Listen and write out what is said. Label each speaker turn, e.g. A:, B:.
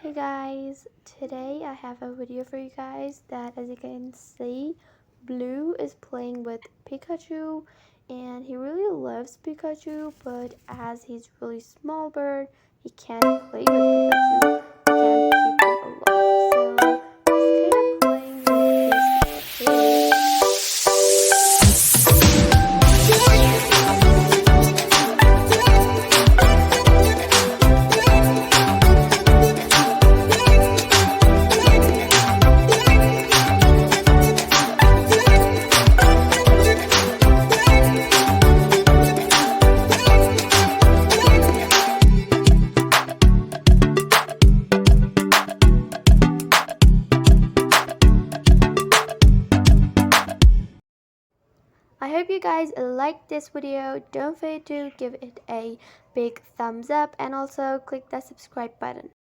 A: Hey guys, today I have a video for you guys that, as you can see, Blue is playing with Pikachu and he really loves Pikachu, but as he's really small bird, he can't play with Pikachu. He can't keep him alone. So he's kind of playing with his cage. I hope you guys liked this video. Don't forget to give it a big thumbs up and also click that subscribe button.